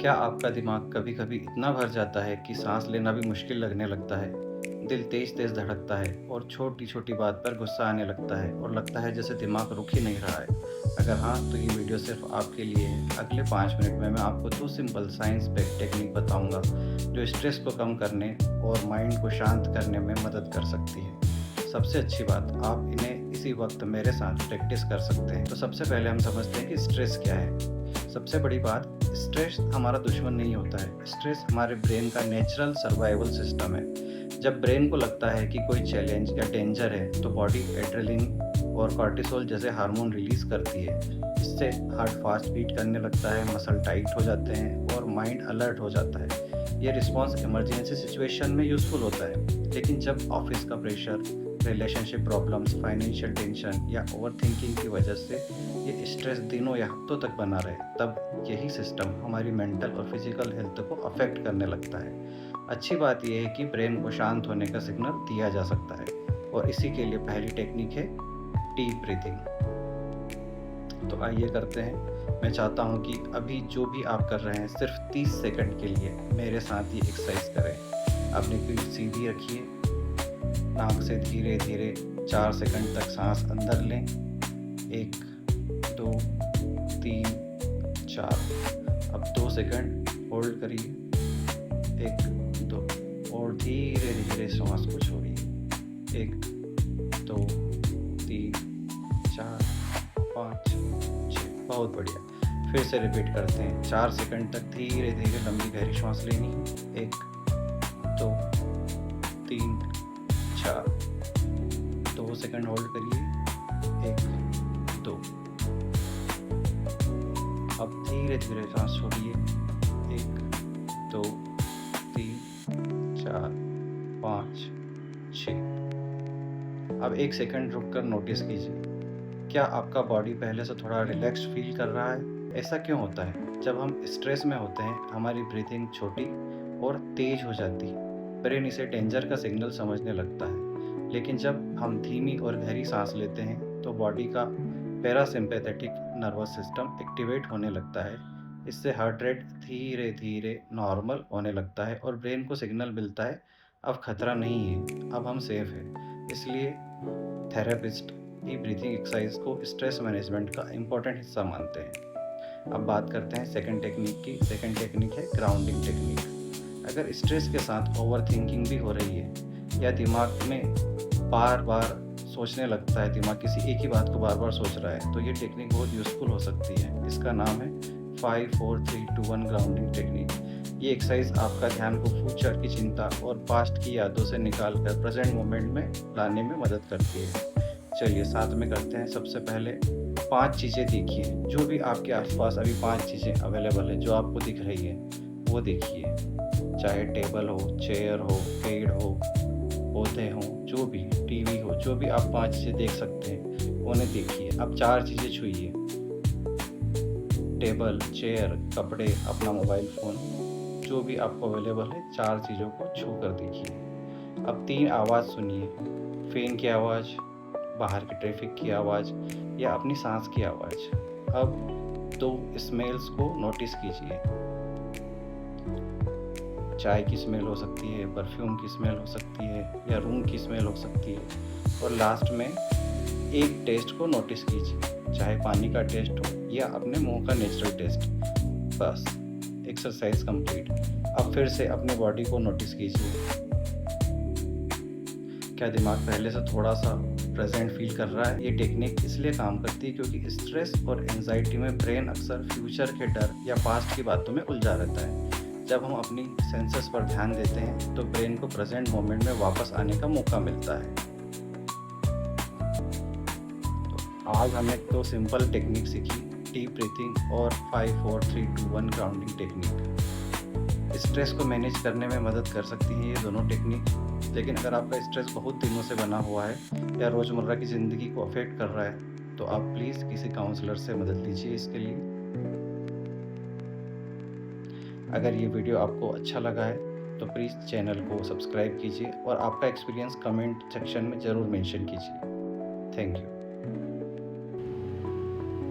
क्या आपका दिमाग कभी-कभी इतना भर जाता है कि सांस लेना भी मुश्किल लगने लगता है? दिल तेज-तेज धड़कता है और छोटी-छोटी बात पर गुस्सा आने लगता है और लगता है जैसे दिमाग रुक ही नहीं रहा है। अगर हाँ, तो ये वीडियो सिर्फ आपके लिए है। अगले 5 मिनट में मैं आपको 2 सिंपल साइंस बेस्ड टेक्निक बताऊंगा, जो स्ट्रेस को कम करने और माइंड को शांत करने में मदद कर सकती है। सबसे अच्छी बात, आप इन्हें इसी वक्त मेरे साथ प्रैक्टिस कर सकते हैं। तो सबसे पहले हम समझते हैं कि स्ट्रेस क्या है। सबसे बड़ी बात, स्ट्रेस हमारा दुश्मन नहीं होता है। स्ट्रेस हमारे ब्रेन का नेचुरल सर्वाइवल सिस्टम है। जब ब्रेन को लगता है कि कोई चैलेंज या डेंजर है, तो बॉडी एड्रेनलिन और कॉर्टिसोल जैसे हार्मोन रिलीज करती है। इससे हार्ट फास्ट बीट करने लगता है, मसल टाइट हो जाते हैं और माइंड अलर्ट हो जाता है। ये रिस्पॉन्स इमरजेंसी सिचुएशन में यूजफुल होता है, लेकिन जब ऑफिस का pressure, relationship problems, financial tension या ओवरथिंकिंग की वजह से ये स्ट्रेस दिनों या हफ्तों तक बना रहे, तब यही सिस्टम हमारी मेंटल और फिजिकल हेल्थ को अफेक्ट करने लगता है। अच्छी बात यह है कि ब्रेन को शांत होने का सिग्नल दिया जा सकता है, और इसी के लिए पहली टेक्निक है डीप ब्रीथिंग। तो आइए करते हैं। मैं चाहता हूँ कि अभी जो भी आप कर रहे हैं, सिर्फ 30 सेकंड के लिए मेरे साथ ये एक्सरसाइज करें। अपनी पीठ सीधी रखिए, नाक से धीरे धीरे 4 सेकंड तक सांस अंदर लें। 1, 2, 3, 4। अब 2 सेकंड होल्ड करिए। 1, 2 और धीरे धीरे सांस को छोड़िए। 1, 2, 3, 4, 5, 6। बहुत बढ़िया। फिर से रिपीट करते हैं। 4 सेकंड तक धीरे धीरे लंबी गहरी सांस लेनी है। 1, 2, 3, 4। 2 सेकंड होल्ड करिए। 1, 2। अब धीरे धीरे सांस छोड़िए। 1, 2, 3, 4, 5, 6। अब 1 सेकंड रुककर नोटिस कीजिए, क्या आपका बॉडी पहले से थोड़ा रिलैक्स फील कर रहा है? ऐसा क्यों होता है? जब हम स्ट्रेस में होते हैं, हमारी ब्रीथिंग छोटी और तेज हो जाती है। ब्रेन इसे डेंजर का सिग्नल समझने लगता है। लेकिन जब हम धीमी और गहरी सांस लेते हैं, तो बॉडी का पैरासिम्पैथेटिक नर्वस सिस्टम एक्टिवेट होने लगता है। इससे हार्ट रेट धीरे धीरे नॉर्मल होने लगता है और ब्रेन को सिग्नल मिलता है, अब खतरा नहीं है, अब हम सेफ हैं। इसलिए थेरेपिस्ट की ब्रीथिंग एक्सरसाइज को स्ट्रेस मैनेजमेंट का इम्पोर्टेंट हिस्सा मानते हैं। अब बात करते हैं सेकंड टेक्निक की। सेकंड टेक्निक है ग्राउंडिंग टेक्निक। अगर स्ट्रेस के साथ ओवर थिंकिंग भी हो रही है, या दिमाग में बार बार सोचने लगता है, दिमाग किसी एक ही बात को बार बार सोच रहा है, तो ये टेक्निक बहुत यूज़फुल हो सकती है। इसका नाम है 5, 4, 3, 2, 1 ग्राउंडिंग टेक्निक। ये एक्सरसाइज आपका ध्यान को फ्यूचर की चिंता और पास्ट की यादों से निकालकर प्रेजेंट मोमेंट में लाने में मदद करती है। चलिए साथ में करते हैं। सबसे पहले 5 चीज़ें देखिए। जो भी आपके आसपास अभी 5 चीज़ें अवेलेबल है, जो आपको दिख रही है, वो देखिए। चाहे टेबल हो, चेयर हो, पेड़ हो, पौधे हों, जो भी, टीवी हो, जो भी आप 5 चीज़ें देख सकते हैं, उन्हें देखिए। अब 4 चीज़ें छूइए। टेबल, चेयर, कपड़े, अपना मोबाइल फ़ोन, जो भी आपको अवेलेबल है, 4 चीज़ों को छू कर देखिए। अब 3 आवाज़ सुनिए। फ़ैन की आवाज़, बाहर की ट्रैफिक की आवाज़, या अपनी सांस की आवाज़। अब 2 स्मेल्स को नोटिस कीजिए। चाय की स्मेल हो सकती है, परफ्यूम की स्मेल हो सकती है, या रूम की स्मेल हो सकती है। और लास्ट में एक टेस्ट को नोटिस कीजिए, चाहे पानी का टेस्ट हो या अपने मुंह का नेचुरल टेस्ट। बस, एक्सरसाइज कंप्लीट। अब फिर से अपने बॉडी को नोटिस कीजिए। क्या दिमाग पहले से थोड़ा सा प्रेजेंट फील कर रहा है? ये टेक्निक इसलिए काम करती है क्योंकि स्ट्रेस और एंजाइटी में ब्रेन अक्सर फ्यूचर के डर या पास्ट की बातों में उलझा रहता है। जब हम अपनी सेंसेस पर ध्यान देते हैं, तो ब्रेन को प्रेजेंट मोमेंट में वापस आने का मौका मिलता है। तो आज हमने 2 सिंपल टेक्निक सीखी, डीप ब्रीथिंग और 5, 4, 3, 2, 1 ग्राउंडिंग टेक्निक। स्ट्रेस को मैनेज करने में मदद कर सकती है ये दोनों टेक्निक। लेकिन अगर आपका स्ट्रेस बहुत दिनों से बना हुआ है या रोज़मर्रा की ज़िंदगी को अफेक्ट कर रहा है, तो आप प्लीज़ किसी काउंसलर से मदद लीजिए इसके लिए। अगर ये वीडियो आपको अच्छा लगा है, तो प्लीज़ चैनल को सब्सक्राइब कीजिए और आपका एक्सपीरियंस कमेंट सेक्शन में ज़रूर मेंशन कीजिए। Thank you.